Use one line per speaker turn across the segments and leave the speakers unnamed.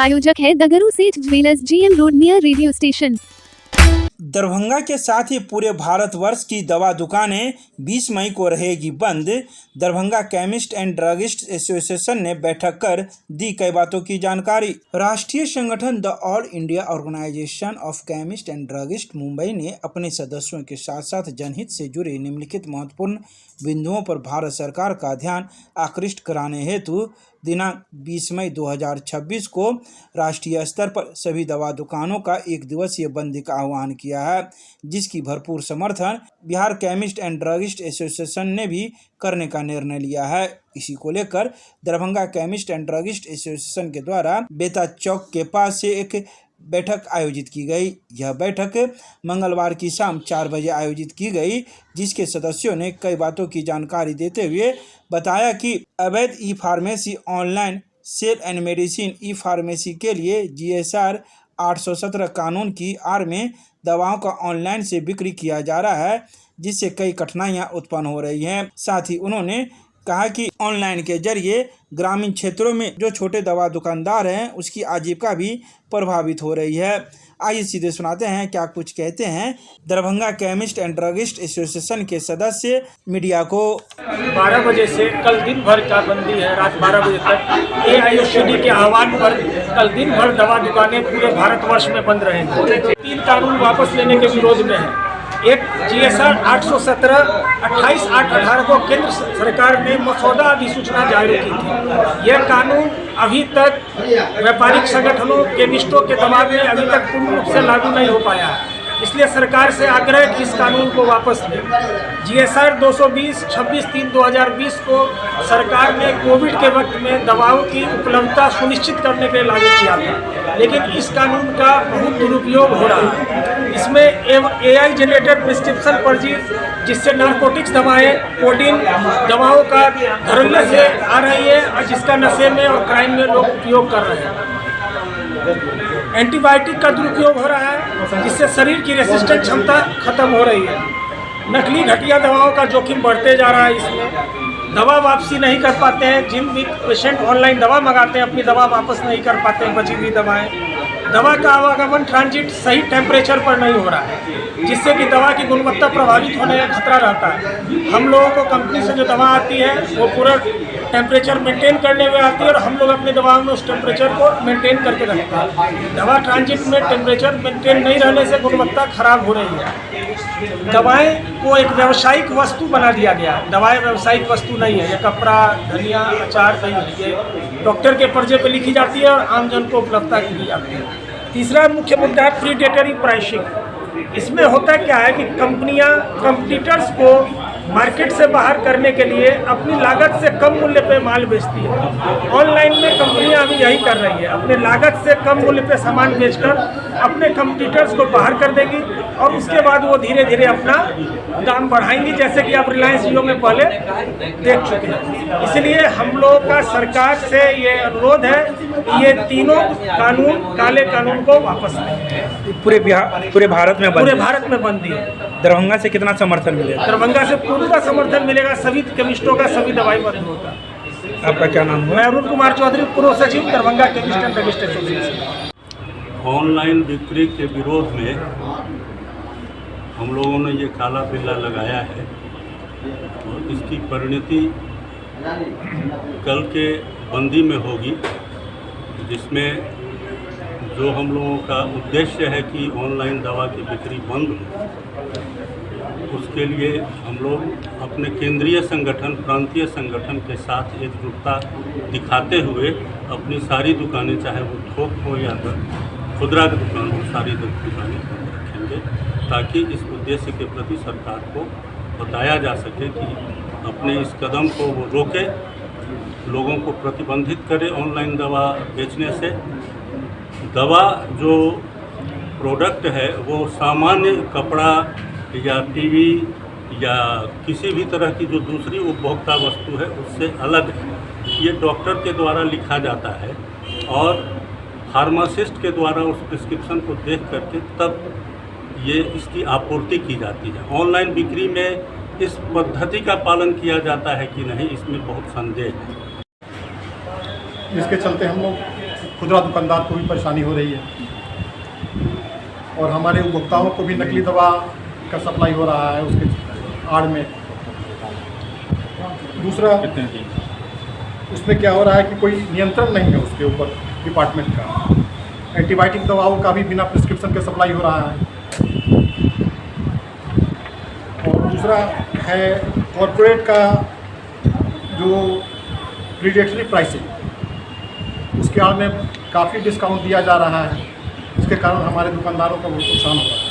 प्रायोजक है दगरू सेठ jewellers, GM road near radio station.
Darbhanga के साथ ही पूरे भारतवर्ष की दवा दुकानें 20 मई को रहेगी बंद। Darbhanga chemist and druggist association ने बैठक कर दी कई बातों की जानकारी। राष्ट्रीय संगठन the all India organization of chemist and druggist Mumbai ने अपने सदस्यों के साथ साथ जनहित से जुड़े निम्नलिखित महत्वपूर्ण बिंदुओं पर भारत सरकार का ध्यान आकृष्ट कराने हेतु दिनांक 20 मई 2026 को राष्ट्रीय स्तर पर सभी दवा दुकानों का एक दिवसीय बंदी का आह्वान किया है, जिसकी भरपूर समर्थन Bihar chemist and druggist association ने भी करने का निर्णय लिया है। इसी को लेकर Darbhanga chemist and druggist association के द्वारा बेता चौक के पास से एक बैठक आयोजित की गई। यह बैठक मंगलवार की शाम 4 बजे आयोजित की गई, जिसके सदस्यों ने कई बातों की जानकारी देते हुए बताया कि अवैध ई pharmacy, online sale and medicine E pharmacy के लिए GSR 817 कानून की आड़ में दवाओं का ऑनलाइन से बिक्री किया जा रहा है, जिससे कई कठिनाइयां उत्पन्न हो रही हैं। साथ ही उन्होंने कहा कि ऑनलाइन के जरिए ग्रामीण क्षेत्रों में जो छोटे दवा दुकानदार हैं उसकी आजीविका भी प्रभावित हो रही है। आइए सीधे सुनाते हैं क्या कुछ कहते हैं Darbhanga chemist and druggist association के सदस्य मीडिया को।
12 बजे से कल दिन भर का बंदी है, रात 12 बजे तक। AIOCD के आह्वान पर कल दिन भर दवा दुकानें पूरे भारतवर्ष में बंद रहेंगी। 3 कानून वापस लेने के विरोध में है। एक GSR 817 28/8/18 को केंद्र सरकार ने मसौदा अधिसूचना जारी की थी। यह कानून अभी तक व्यापारिक संगठनों, केमिस्टों के दबाव में अभी तक पूर्ण रूप से लागू नहीं हो पाया है, इसलिए सरकार से आग्रह कि इस कानून को वापस लें। GSR 220 26/3/2020 को सरकार ने कोविड के वक्त में दवाओं की उपलब्धता सुनिश्चित करने के लिए लागू किया था, लेकिन इस कानून का बहुत दुरुपयोग हो रहा है। इसमें AI जनरेटेड प्रिस्क्रिप्शन पर्ची, जिससे नारकोटिक्स दवाएं, कोडीन दवाओं का धड़ल्ले से आ रही है और जिसका नशे में और क्राइम में लोग उपयोग कर रहे हैं। एंटीबायोटिक का दुरुपयोग हो रहा है, जिससे शरीर की रेसिस्टेंट क्षमता खत्म हो रही है। नकली घटिया दवाओं का जोखिम बढ़ते जा रहा है। इसमें दवा वापसी नहीं कर पाते हैं। जिन भी पेशेंट ऑनलाइन दवा मंगाते हैं अपनी दवा वापस नहीं कर पाते हैं, बची हुई दवाएं। दवा का आवागमन ट्रांजिट सही टेम्परेचर पर नहीं हो रहा है, जिससे कि दवा की गुणवत्ता प्रभावित होने का खतरा रहता है। हम लोगों को कंपनी से जो दवा आती है वो पूरा टेम्परेचर मेंटेन करने में आती है और हम लोग अपनी दवाओं में उस टेम्परेचर को मेंटेन करके रखते हैं। दवा ट्रांजिट में टेम्परेचर मेंटेन नहीं रहने से गुणवत्ता खराब हो रही है। दवाएं को एक व्यावसायिक वस्तु बना दिया गया। दवाएं व्यावसायिक वस्तु नहीं है। ये कपड़ा, धनिया, अचार नहीं है। ये डॉक्टर के पर्चे पर लिखी जाती है और आमजन को उपलब्धता की जाती है। तीसरा मुख्य मुद्दा है प्रीडेटरी प्राइसिंग। इसमें होता क्या है कि कंपनियां कंपटीटर्स को मार्केट से बाहर करने के लिए अपनी लागत से कम मूल्य पे माल बेचती है। ऑनलाइन में कंपनियां अभी यही कर रही है, अपने लागत से कम मूल्य पे सामान बेचकर अपने कंपटीटर्स को बाहर कर देगी और उसके बाद वो धीरे धीरे अपना दाम बढ़ाएंगी, जैसे कि आप रिलायंस जियो में पहले देख चुके हैं। इसलिए हम लोगों का सरकार से ये अनुरोध है कि ये तीनों कानून, काले कानून को वापस लें।
पूरे भारत में
बंदी है।
दरभंगा से कितना समर्थन मिलेगा?
दरभंगा से पूरा समर्थन मिलेगा। सभी केमिस्टों का सभी दवाई बंद होगा।
आपका क्या नाम है?
मैं अरुण कुमार चौधरी, पूर्व सचिव, Darbhanga chemist and druggist association.
Online बिक्री के विरोध में हम लोगों ने ये काला बिल्ला लगाया है और इसकी परिणति कल के बंदी में होगी, जिसमें जो हम लोगों का उद्देश्य है कि ऑनलाइन दवा की बिक्री बंद हो, उसके लिए हम लोग अपने केंद्रीय संगठन, प्रांतीय संगठन के साथ एकजुटता दिखाते हुए अपनी सारी दुकानें, चाहे वो थोक हो या खुदरा की दुकान हो, सारी दुकानें रखेंगे, ताकि इस उद्देश्य के प्रति सरकार को बताया जा सके कि अपने इस कदम को वो रोके, लोगों को प्रतिबंधित करे ऑनलाइन दवा बेचने से। दवा जो प्रोडक्ट है वो सामान्य कपड़ा या टीवी या किसी भी तरह की जो दूसरी उपभोक्ता वस्तु है उससे अलग है। ये डॉक्टर के द्वारा लिखा जाता है और फार्मासिस्ट के द्वारा उस प्रिस्क्रिप्शन को देख करके तब ये इसकी आपूर्ति की जाती है। ऑनलाइन बिक्री में इस पद्धति का पालन किया जाता है कि नहीं, इसमें बहुत संदेह है।
इसके चलते हम लोग खुदरा दुकानदार को भी परेशानी हो रही है और हमारे उपभोक्ताओं को भी नकली दवा का सप्लाई हो रहा है उसके आड़ में। दूसरा, उसमें क्या हो रहा है कि कोई नियंत्रण नहीं है उसके ऊपर डिपार्टमेंट का। एंटीबायोटिक दवाओं का भी बिना प्रिस्क्रिप्शन के सप्लाई हो रहा है। और दूसरा है कॉरपोरेट का जो प्रीडेटरी प्राइसिंग, उसके आड़ में काफ़ी डिस्काउंट दिया जा रहा है, इसके कारण हमारे दुकानदारों का बहुत नुकसान हो रहा है।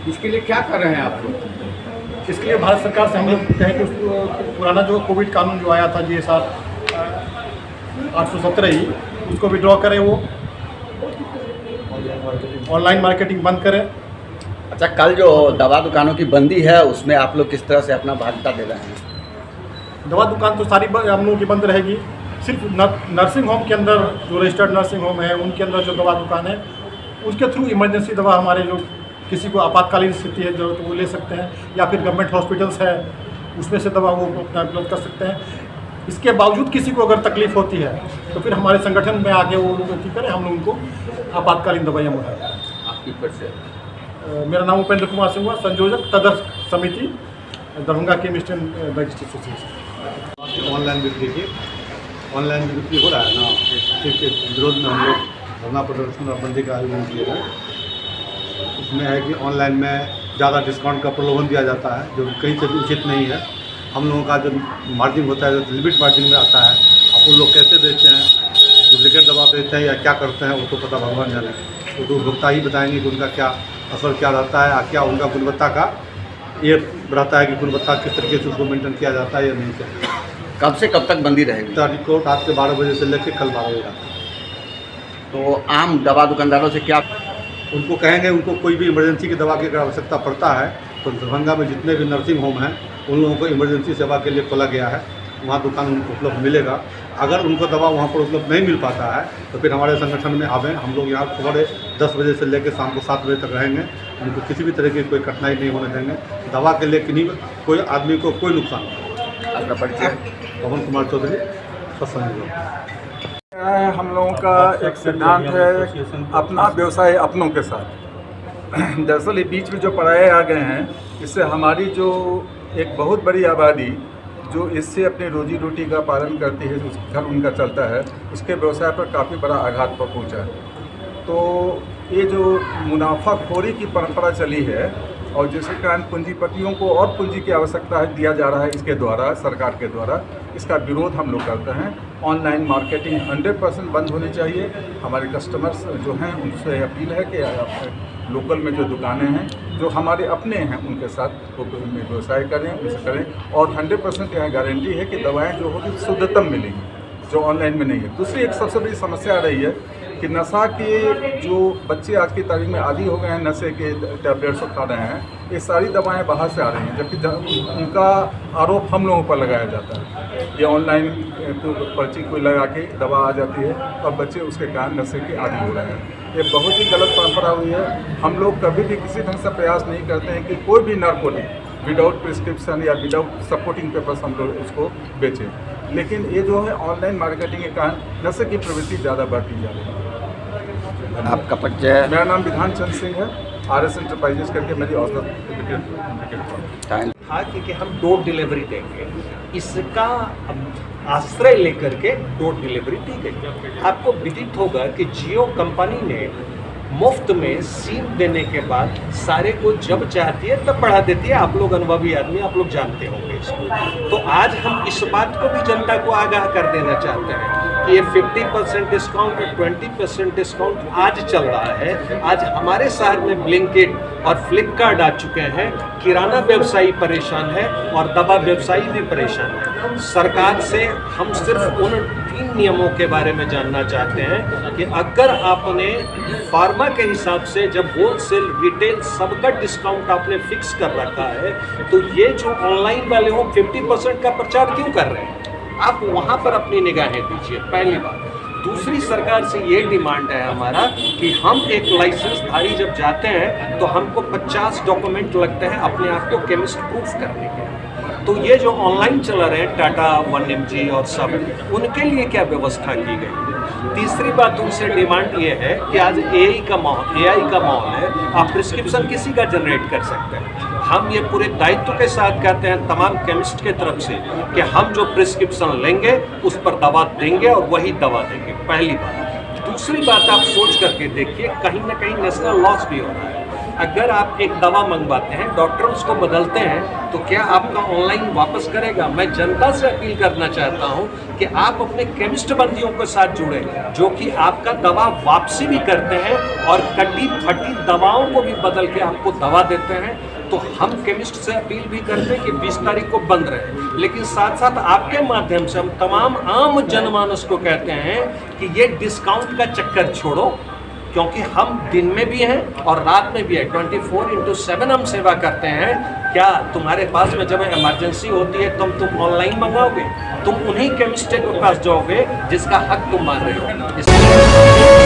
इसके लिए क्या कर रहे हैं आप लोग?
इसके लिए भारत सरकार से हम लोग कहें कि पुराना जो कोविड कानून जो आया था GSR 817 ही, उसको विड्रॉ करें, वो ऑनलाइन मार्केटिंग बंद करें।
अच्छा, कल जो दवा दुकानों की बंदी है उसमें आप लोग किस तरह से अपना भागीदारी दे रहे हैं?
दवा दुकान तो सारी हम लोगों की बंद रहेगी। सिर्फ नर्सिंग होम के अंदर जो रजिस्टर्ड नर्सिंग होम है उनके अंदर जो दवा दुकान है उसके थ्रू इमरजेंसी दवा हमारे जो किसी को आपातकालीन स्थिति है जरूरत तो वो ले सकते हैं, या फिर गवर्नमेंट हॉस्पिटल्स है उसमें से दवा वो अपना उपलब्ध कर सकते हैं। इसके बावजूद किसी को अगर तकलीफ़ होती है तो फिर हमारे संगठन में आके वो लोग अथी करें, हम लोग उनको आपातकालीन दवाइयाँ मुहैया करें।
आपकी पर से
मेरा नाम उपेंद्र कुमार सिंह हुआ, संयोजक तदर्थ समिति Darbhanga chemist and druggist association.
Online बिक्री की हो रहा है ना, इसके विरोध में हम लोग धरना प्रदर्शन और बंदी का आयोजन किए हैं। उसमें है कि ऑनलाइन में ज़्यादा डिस्काउंट का प्रलोभन दिया जाता है जो कहीं से भी उचित नहीं है। हम लोगों का जो मार्जिन होता है जो लिमिट मार्जिन में आता है, अब वो लोग कैसे बेचते हैं, डुप्लीकेट दवा बेचते हैं या क्या करते हैं वो तो पता भगवान जाने। तो उपभोक्ता ही बताएंगे कि उनका क्या असर क्या रहता है, क्या उनका गुणवत्ता का ये रहता है कि गुणवत्ता किस तरीके से उसको मेंटेन किया जाता है या नहीं किया।
कब से कब तक बंदी रहेगी?
तारीख को रात के 12 बजे से लेकर कल 12 बजे तक।
तो आम दवा दुकानदारों से क्या
उनको कहेंगे, उनको कोई भी इमरजेंसी की दवा की अगर आवश्यकता पड़ता है तो दरभंगा में जितने भी नर्सिंग होम हैं उन लोगों को इमरजेंसी सेवा के लिए खोला गया है, वहाँ दुकान उनको उपलब्ध मिलेगा। अगर उनको दवा वहाँ पर उपलब्ध नहीं मिल पाता है तो फिर हमारे संगठन में आवें। हम लोग यहाँ सुबह 10 बजे से लेकर शाम को 7 बजे तक रहेंगे। उनको किसी भी तरह की कोई कठिनाई नहीं होने देंगे। दवा के लिए किन्हीं कोई आदमी को कोई नुकसान नहीं।
आपका परिचय?
पवन कुमार चौधरी, सत्संग।
हम लोगों का एक सिद्धांत है अपना व्यवसाय अपनों के साथ। दरअसल ये बीच में जो पराये आ गए हैं इससे हमारी जो एक बहुत बड़ी आबादी जो इससे अपनी रोजी रोटी का पालन करती है, घर उनका चलता है, उसके व्यवसाय पर काफ़ी बड़ा आघात पहुंचा है। तो ये जो मुनाफाखोरी की परंपरा चली है और जिसके कारण पूंजीपतियों को और पूंजी की आवश्यकता है दिया जा रहा है इसके द्वारा, सरकार के द्वारा, इसका विरोध हम लोग करते हैं। ऑनलाइन मार्केटिंग 100% बंद होनी चाहिए। हमारे कस्टमर्स जो हैं उनसे अपील है कि लोकल में जो दुकानें हैं जो हमारे अपने हैं उनके साथ वो व्यवसाय करें, उनसे करें। और 100% यहाँ गारंटी है कि दवाएँ जो होगी शुद्धतम मिलेंगी, जो ऑनलाइन में नहीं है। दूसरी एक सबसे बड़ी समस्या आ रही है कि नशा के जो बच्चे आज की तारीख में आदी हो गए हैं, नशे के टैबलेट्स खा रहे हैं, ये सारी दवाएं बाहर से आ रही हैं, जबकि उनका आरोप हम लोगों पर लगाया जाता है। ये ऑनलाइन पर्ची कोई लगा के दवा आ जाती है और बच्चे उसके कारण नशे के आदी हो रहे हैं। ये बहुत ही गलत परंपरा हुई है। हम लोग कभी भी किसी ढंग से प्रयास नहीं करते हैं कि कोई भी नार्कोटिक विदाउट प्रिस्क्रिप्शन या विदाउट सपोर्टिंग पेपर्स हम लोग उसको बेचें। लेकिन ये जो है ऑनलाइन मार्केटिंग के कारण नशे की प्रवृत्ति ज़्यादा बढ़ती जा रही है।
आपका परिचय?
मेरा नाम विधान चंद सिंह है, RS एंटरप्राइजेस करके मेरी औसत
था कि हम डोर डिलीवरी देंगे, इसका आश्रय लेकर के डोर डिलीवरी दी गई। आपको विदित होगा कि जियो कंपनी ने मुफ्त में सिम देने के बाद सारे को जब चाहती है तब बढ़ा देती है। आप लोग अनुभवी आदमी, आप लोग जानते होंगे इसको। तो आज हम इस बात को भी जनता को आगाह कर देना चाहते हैं कि ये 50% डिस्काउंट और 20% डिस्काउंट आज चल रहा है। आज हमारे शहर में ब्लिंकिट और फ्लिपकार्ट आ चुके हैं। किराना व्यवसायी परेशान है और दवा व्यवसायी भी परेशान है। सरकार से हम सिर्फ उन 3 नियमों के बारे में जानना चाहते हैं कि अगर आपने फार्मा के हिसाब से जब होलसेल रिटेल सबका डिस्काउंट आपने फिक्स कर रखा है तो ये जो ऑनलाइन वाले हो 50% का प्रचार क्यों कर रहे हैं? आप वहाँ पर अपनी निगाहें दीजिए, पहली बात। दूसरी सरकार से ये डिमांड है हमारा कि हम एक लाइसेंसधारी जब जाते हैं तो हमको 50 डॉक्यूमेंट लगते हैं अपने आप को केमिस्ट प्रूफ करने के। तो ये जो ऑनलाइन चला रहे हैं टाटा 1mg और सब, उनके लिए क्या व्यवस्था की गई। तीसरी बात उनसे डिमांड ये है कि आज एआई का माहौल है, आप प्रिस्क्रिप्शन किसी का जनरेट कर सकते हैं। हम ये पूरे दायित्व के साथ कहते हैं तमाम केमिस्ट के तरफ से कि हम जो प्रिस्क्रिप्शन लेंगे उस पर दवा देंगे और वही दवा देंगे, पहली बात। दूसरी बात, आप सोच करके देखिए, कहीं ना कहीं नेशनल लॉस भी हो रहा है। अगर आप एक दवा मंगवाते हैं, डॉक्टर उसको बदलते हैं, तो क्या आपका ऑनलाइन वापस करेगा? मैं जनता से अपील करना चाहता हूं कि आप अपने केमिस्ट बंदियों के साथ जुड़े जो कि आपका दवा वापसी भी करते हैं और कटी फटी दवाओं को भी बदल के आपको दवा देते हैं। तो हम केमिस्ट से अपील भी करते हैं कि 20 तारीख को बंद रहे, लेकिन साथ साथ आपके माध्यम से हम तमाम आम जनमानस को कहते हैं कि ये डिस्काउंट का चक्कर छोड़ो, क्योंकि हम दिन में भी हैं और रात में भी है, 24/7 हम सेवा करते हैं। क्या तुम्हारे पास में जब इमरजेंसी होती है तुम ऑनलाइन मंगाओगे? तुम उन्हीं केमिस्ट के पास जाओगे जिसका हक तुम मान रहे हो।